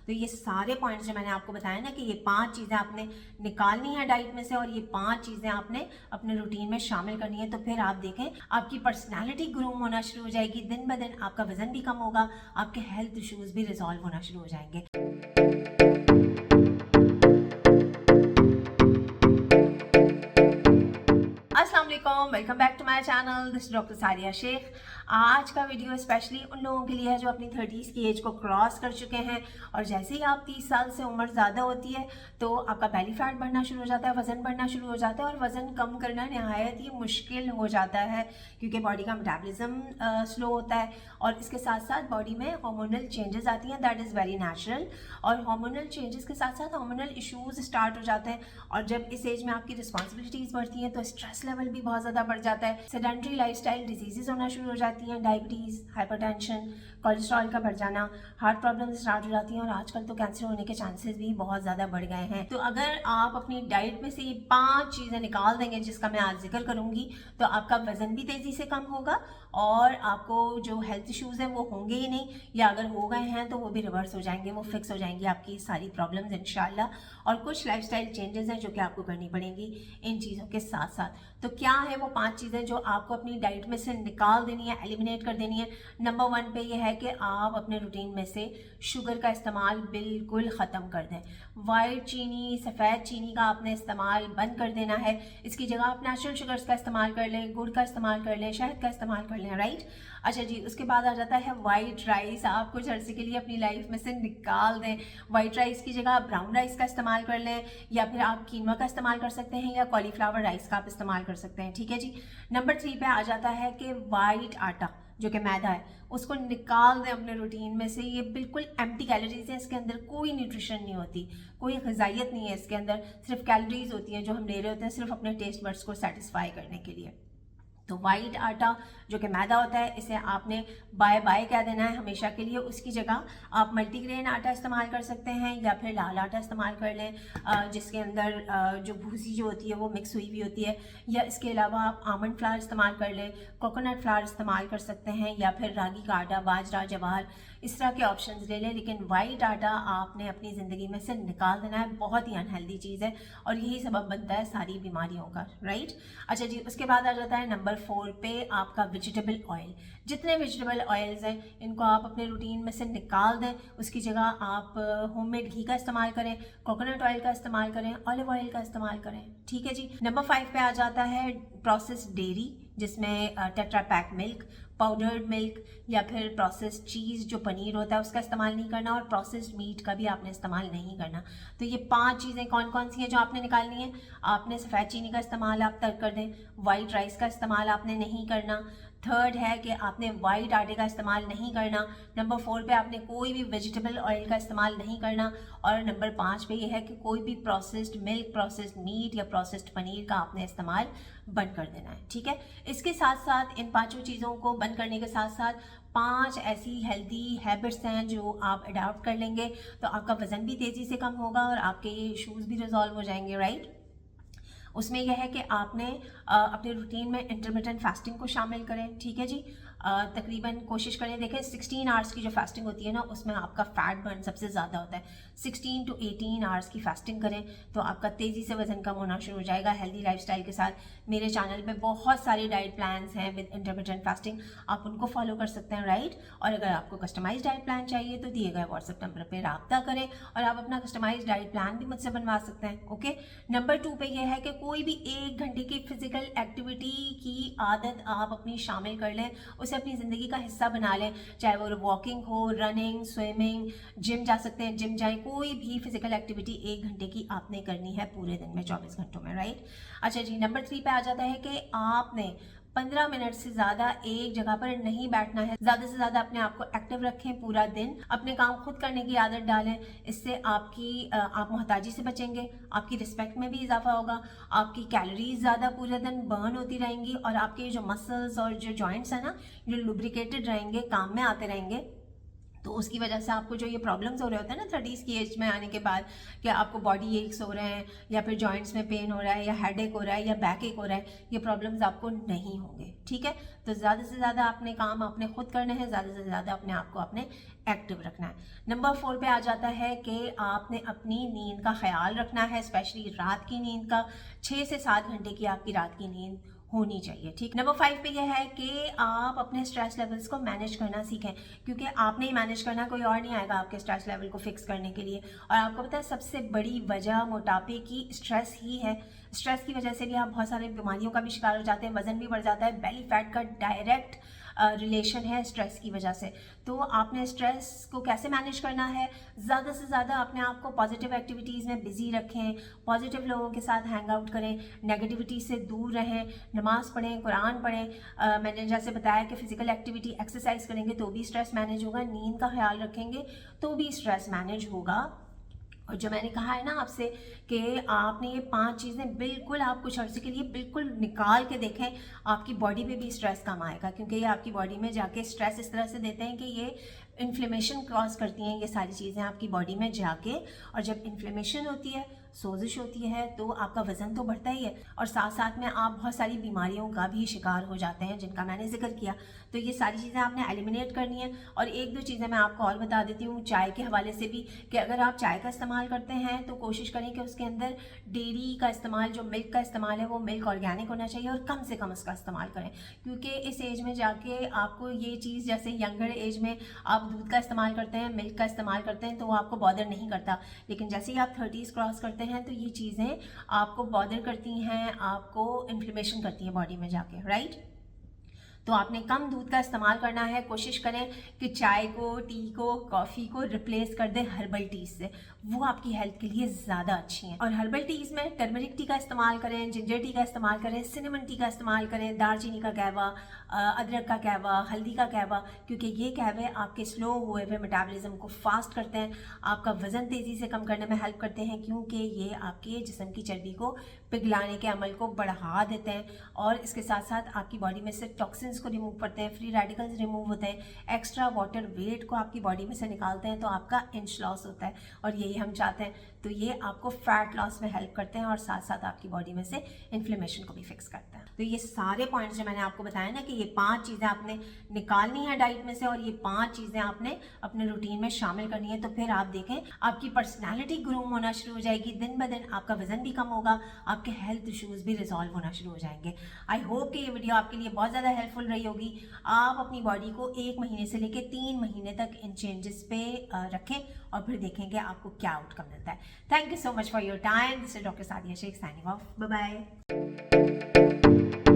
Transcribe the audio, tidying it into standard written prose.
तो ये सारे पॉइंट्स जो मैंने आपको बताया ना कि ये 5 चीज़ें आपने निकालनी है डाइट में से और ये 5 चीज़ें आपने अपने रूटीन में शामिल करनी है, तो फिर आप देखें आपकी पर्सनैलिटी ग्रूम होना शुरू हो जाएगी, दिन ब दिन आपका वजन भी कम होगा, आपके हेल्थ इश्यूज भी रिजॉल्व होना शुरू हो जाएंगे। अस्सलाम वालेकुम, welcome back to my channel. This doctor Sariya Shaikh. आज का वीडियो स्पेशली उन लोगों के लिए है जो अपनी 30s की एज को क्रॉस कर चुके हैं और जैसे ही आप 30 साल से उम्र ज़्यादा होती है तो आपका बेली फैट बढ़ना शुरू हो जाता है, वज़न बढ़ना शुरू हो जाता है और वज़न कम करना नहायत ही मुश्किल हो जाता है क्योंकि बॉडी का मेटाबॉलिज्म स्लो होता है और इसके साथ साथ बॉडी में हार्मोनल चेंजेस आती हैं, दैट इज़ वेरी नेचुरल। और हार्मोनल चेंजेस के साथ साथ हार्मोनल इश्यूज स्टार्ट हो जाते हैं और जब इस एज में आपकी रिस्पॉन्सिबिलिटीज़ बढ़ती हैं तो स्ट्रेस लेवल भी बहुत ज़्यादा बढ़ जाता है, सेडेंटरी लाइफस्टाइल डिजीजेस होना शुरू हो जाती हैं, डायबिटीज़, हाइपरटेंशन, कोलेस्ट्रॉल का बढ़ जाना, हार्ट प्रॉब्लम स्टार्ट हो जाती हैं और आजकल तो कैंसर होने के चांसेस भी बहुत ज़्यादा बढ़ गए हैं। तो अगर आप अपनी डाइट में से ये 5 चीज़ें निकाल देंगे जिसका मैं आज जिक्र करूँगी तो आपका वज़न भी तेज़ी से कम होगा और आपको जो हेल्थ इश्यूज़ हैं वो होंगे ही नहीं, या अगर हो गए हैं तो वो भी रिवर्स हो जाएंगे, वो फिक्स हो जाएंगी आपकी सारी प्रॉब्लम्स इंशाल्लाह। और कुछ लाइफस्टाइल चेंजेस हैं जो कि आपको करनी पड़ेंगी इन चीज़ों के साथ साथ। तो क्या है वो 5 चीज़ें जो आपको अपनी डाइट में से निकाल देनी है, एलिमिनेट कर देनी है। नंबर 1 पे ये है कि आप अपने रूटीन में से शुगर का इस्तेमाल बिल्कुल ख़त्म कर दें। वाइट चीनी, सफ़ेद चीनी का आपने इस्तेमाल बंद कर देना है, इसकी जगह आप नेचुरल शुगर्स का इस्तेमाल कर लें, गुड़ का इस्तेमाल कर लें, शहद का इस्तेमाल कर लें, राइट। अच्छा जी, उसके बाद आ जाता है वाइट राइस। आप कुछ अर्से के लिए अपनी लाइफ में से निकाल दें। वाइट राइस की जगह आप ब्राउन राइस का इस्तेमाल कर लें या फिर आप कीनवा का इस्तेमाल कर सकते हैं या कॉलीफ्लावर राइस का आप इस्तेमाल कर सकते हैं, ठीक है जी। नंबर 3 पे आ जाता है कि वाइट आटा जो कि मैदा है उसको निकाल दें अपने रूटीन में से। ये बिल्कुल एम्प्टी कैलोरीज है, इसके अंदर कोई न्यूट्रिशन नहीं होती, कोई ग़िज़ाइयत नहीं है इसके अंदर, सिर्फ कैलोरीज होती हैं जो हम ले रहे होते हैं सिर्फ अपने टेस्ट बड्स को सेटिस्फाई करने के लिए। तो वाइट आटा जो कि मैदा होता है इसे आपने बाय बाय कह देना है हमेशा के लिए। उसकी जगह आप मल्टीग्रेन आटा इस्तेमाल कर सकते हैं या फिर लाल आटा इस्तेमाल कर लें जिसके अंदर जो भूसी जो होती है वो मिक्स हुई भी होती है, या इसके अलावा आप आमंड फ्लावर इस्तेमाल कर लें, कोकोनट फ्लावर इस्तेमाल कर सकते हैं या फिर रागी का आटा, बाजरा, जवार, इस तरह के ऑप्शंस ले लें। लेकिन वाइट आटा आपने अपनी ज़िंदगी में से निकाल देना है, बहुत ही अनहेल्दी चीज़ है और यही सबब बनता है सारी बीमारियों का, राइट। अच्छा जी, उसके बाद आ जाता है नंबर 4 पे आपका वेजिटेबल ऑयल। जितने वेजिटेबल ऑयल्स हैं इनको आप अपने रूटीन में से निकाल दें, उसकी जगह आप होममेड घी का इस्तेमाल करें, कोकोनट ऑयल का इस्तेमाल करें, ऑलिव ऑयल का इस्तेमाल करें, ठीक है जी। नंबर 5 पे आ जाता है प्रोसेस्ड डेयरी जिसमें tetra pack milk, powdered milk या फिर प्रोसेस्ड चीज़ जो पनीर होता है उसका इस्तेमाल नहीं करना और प्रोसेस्ड मीट का भी आपने इस्तेमाल नहीं करना। तो ये 5 चीज़ें कौन कौन सी हैं जो आपने निकालनी है। आपने सफ़ेद चीनी का इस्तेमाल आप तर्क कर दें, वाइट राइस का इस्तेमाल आपने नहीं करना। थर्ड है कि आपने वाइट आटे का इस्तेमाल नहीं करना। नंबर 4 पे आपने कोई भी वेजिटेबल ऑयल का इस्तेमाल नहीं करना और नंबर 5 पे ये है कि कोई भी प्रोसेस्ड मिल्क, प्रोसेस्ड मीट या प्रोसेस्ड पनीर का आपने इस्तेमाल बंद कर देना है, ठीक है। इसके साथ साथ इन 5 चीज़ों को बंद करने के साथ साथ 5 ऐसी हेल्दी हैबिट्स हैं जो आप अडॉप्ट कर लेंगे तो आपका वज़न भी तेज़ी से कम होगा और आपके ये इश्यूज़ भी रिजॉल्व हो जाएंगे, राइट। उसमें यह है कि आपने अपने रूटीन में इंटरमिटेंट फास्टिंग को शामिल करें, ठीक है जी। तकरीबन कोशिश करें, देखें 16 आवर्स की जो फास्टिंग होती है ना उसमें आपका फैट बर्न सबसे ज़्यादा होता है। 16 to 18 आवर्स की फास्टिंग करें तो आपका तेज़ी से वज़न कम होना शुरू हो जाएगा हेल्दी लाइफस्टाइल के साथ। मेरे चैनल पे बहुत सारे डाइट प्लान्स हैं विद इंटरमिटेंट फास्टिंग, आप उनको फॉलो कर सकते हैं, राइट। और अगर आपको कस्टमाइज डाइट प्लान चाहिए तो दिए गए व्हाट्सएप नंबर पर रब्ता करें और आप अपना कस्टमाइज डाइट प्लान भी मुझसे बनवा सकते हैं, ओके। नंबर 2 पे यह है कि कोई भी 1 घंटे की फिजिकल एक्टिविटी की आदत आप अपनी शामिल कर लें, उसे अपनी ज़िंदगी का हिस्सा बना लें, चाहे वो वॉकिंग हो, रनिंग, स्विमिंग, जिम जा सकते हैं, जिम जाएं, कोई भी फिजिकल एक्टिविटी 1 घंटे की आपने करनी है पूरे दिन में 24 घंटों में, राइट। अच्छा जी, नंबर 3 पे आ जाता है कि आपने 15 मिनट से ज़्यादा एक जगह पर नहीं बैठना है। ज़्यादा से ज़्यादा अपने आप को एक्टिव रखें, पूरा दिन अपने काम खुद करने की आदत डालें। इससे आप मोहताजी से बचेंगे, आपकी रिस्पेक्ट में भी इजाफा होगा, आपकी कैलोरीज ज़्यादा पूरे दिन बर्न होती रहेंगी और आपके जो मसल्स और जो जॉइंट्स हैं ना जो लुब्रिकेटेड रहेंगे, काम में आते रहेंगे। तो उसकी वजह से आपको जो ये प्रॉब्लम्स हो रहे होते हैं ना 30s की एज में आने के बाद, कि आपको बॉडी एक्स हो रहे हैं या फिर जॉइंट्स में पेन हो रहा है या हेड एक हो रहा है या बैक एक हो रहा है, ये प्रॉब्लम्स आपको नहीं होंगे, ठीक है। तो ज़्यादा से ज़्यादा अपने काम अपने खुद करने हैं, ज़्यादा से ज़्यादा अपने आप को अपने एक्टिव रखना है। नंबर 4 पे आ जाता है कि आपने अपनी नींद का ख्याल रखना है, स्पेशली रात की नींद का। 6 से 7 घंटे की आपकी रात की नींद होनी चाहिए, ठीक। नंबर 5 पे यह है कि आप अपने स्ट्रेस लेवल्स को मैनेज करना सीखें, क्योंकि आपने ही मैनेज करना, कोई और नहीं आएगा आपके स्ट्रेस लेवल को फिक्स करने के लिए। और आपको पता है सबसे बड़ी वजह मोटापे की स्ट्रेस ही है। स्ट्रेस की वजह से भी आप बहुत सारी बीमारियों का भी शिकार हो जाते हैं, वजन भी बढ़ जाता है। बेली फैट का डायरेक्ट रिलेशन है स्ट्रेस की वजह से। तो आपने स्ट्रेस को कैसे मैनेज करना है, ज़्यादा से ज़्यादा अपने आप को पॉजिटिव एक्टिविटीज़ में बिजी रखें, पॉजिटिव लोगों के साथ हैंग आउट करें, नेगेटिविटी से दूर रहें, नमाज़ पढ़ें, कुरान पढ़ें। मैंने जैसे बताया कि फ़िज़िकल एक्टिविटी एक्सरसाइज करेंगे तो भी स्ट्रेस मैनेज होगा, नींद का ख्याल रखेंगे तो भी स्ट्रेस मैनेज होगा। और जो मैंने कहा है ना आपसे कि आपने ये 5 चीज़ें बिल्कुल आप कुछ अर्से के लिए बिल्कुल निकाल के देखें, आपकी बॉडी पे भी स्ट्रेस कम आएगा, क्योंकि ये आपकी बॉडी में जाके स्ट्रेस इस तरह से देते हैं कि ये इन्फ्लेमेशन क्रॉस करती हैं ये सारी चीज़ें आपकी बॉडी में जाके। और जब इन्फ्लेमेशन होती है, सोजिश होती है, तो आपका वज़न तो बढ़ता ही है और साथ साथ में आप बहुत सारी बीमारियों का भी शिकार हो जाते हैं, जिनका मैंने जिक्र किया। तो ये सारी चीज़ें आपने एलिमिनेट करनी है। और 1-2 चीज़ें मैं आपको और बता देती हूँ चाय के हवाले से भी, कि अगर आप चाय का इस्तेमाल करते हैं तो कोशिश करें कि उसके अंदर डेयरी का इस्तेमाल, जो मिल्क का इस्तेमाल है वो मिल्क ऑर्गेनिक होना चाहिए और कम से कम उसका इस्तेमाल करें, क्योंकि इस एज में जाके आपको ये चीज़, जैसे यंगर एज में आप दूध का इस्तेमाल करते हैं, मिल्क का इस्तेमाल करते हैं, तो वो आपको बॉदर नहीं करता। लेकिन जैसे ही आप 30s क्रॉस करते हैं तो ये चीज़ें आपको बॉदर करती हैं, आपको इन्फ्लेमेशन करती हैं बॉडी में जाके, राइट। तो आपने कम दूध का इस्तेमाल करना है। कोशिश करें कि चाय को, टी को, कॉफ़ी को रिप्लेस कर दें हर्बल टीज से, वो आपकी हेल्थ के लिए ज़्यादा अच्छी हैं। और हर्बल टीज़ में टर्मरिक टी का इस्तेमाल करें, जिंजर टी का इस्तेमाल करें, सिनेमन टी का इस्तेमाल करें, दालचीनी का कहवा, अदरक का कहवा, हल्दी का कहवा, क्योंकि ये कहवे आपके स्लो हुए हुए मेटाबॉलिज्म को फास्ट करते हैं, आपका वज़न तेज़ी से कम करने में हेल्प करते हैं, क्योंकि ये आपके जिस्म की चर्बी को पिघलाने के अमल को बढ़ा देते हैं। और इसके साथ साथ आपकी बॉडी में से टॉक्सिन्स को रिमूव करते हैं, फ्री रेडिकल्स रिमूव होते हैं, एक्स्ट्रा वाटर वेट को आपकी बॉडी में से निकालते हैं, तो आपका इंच लॉस होता है और यही हम चाहते हैं। तो ये आपको फैट लॉस में हेल्प करते हैं और साथ साथ आपकी बॉडी में से इन्फ्लेमेशन को भी फिक्स करते हैं। तो ये सारे पॉइंट्स जो मैंने आपको बताया ना, कि ये 5 चीज़ें आपने निकालनी है डाइट में से और ये 5 चीज़ें आपने अपने रूटीन में शामिल करनी है, तो फिर आप देखें आपकी पर्सनैलिटी ग्रूम होना शुरू हो जाएगी, दिन ब दिन आपका वजन भी कम होगा, आपके हेल्थ इशूज़ भी रिजॉल्व होना शुरू हो जाएंगे। आई होप कि ये वीडियो आपके लिए बहुत ज़्यादा हेल्पफुल रही होगी। आप अपनी बॉडी को 1 महीने से लेकर 3 महीने तक इन चेंजेस पे रखें और फिर देखेंगे आपको क्या आउटकम मिलता है। Thank you so much for your time. This is doctor Sadia Shaikh signing off. Bye bye.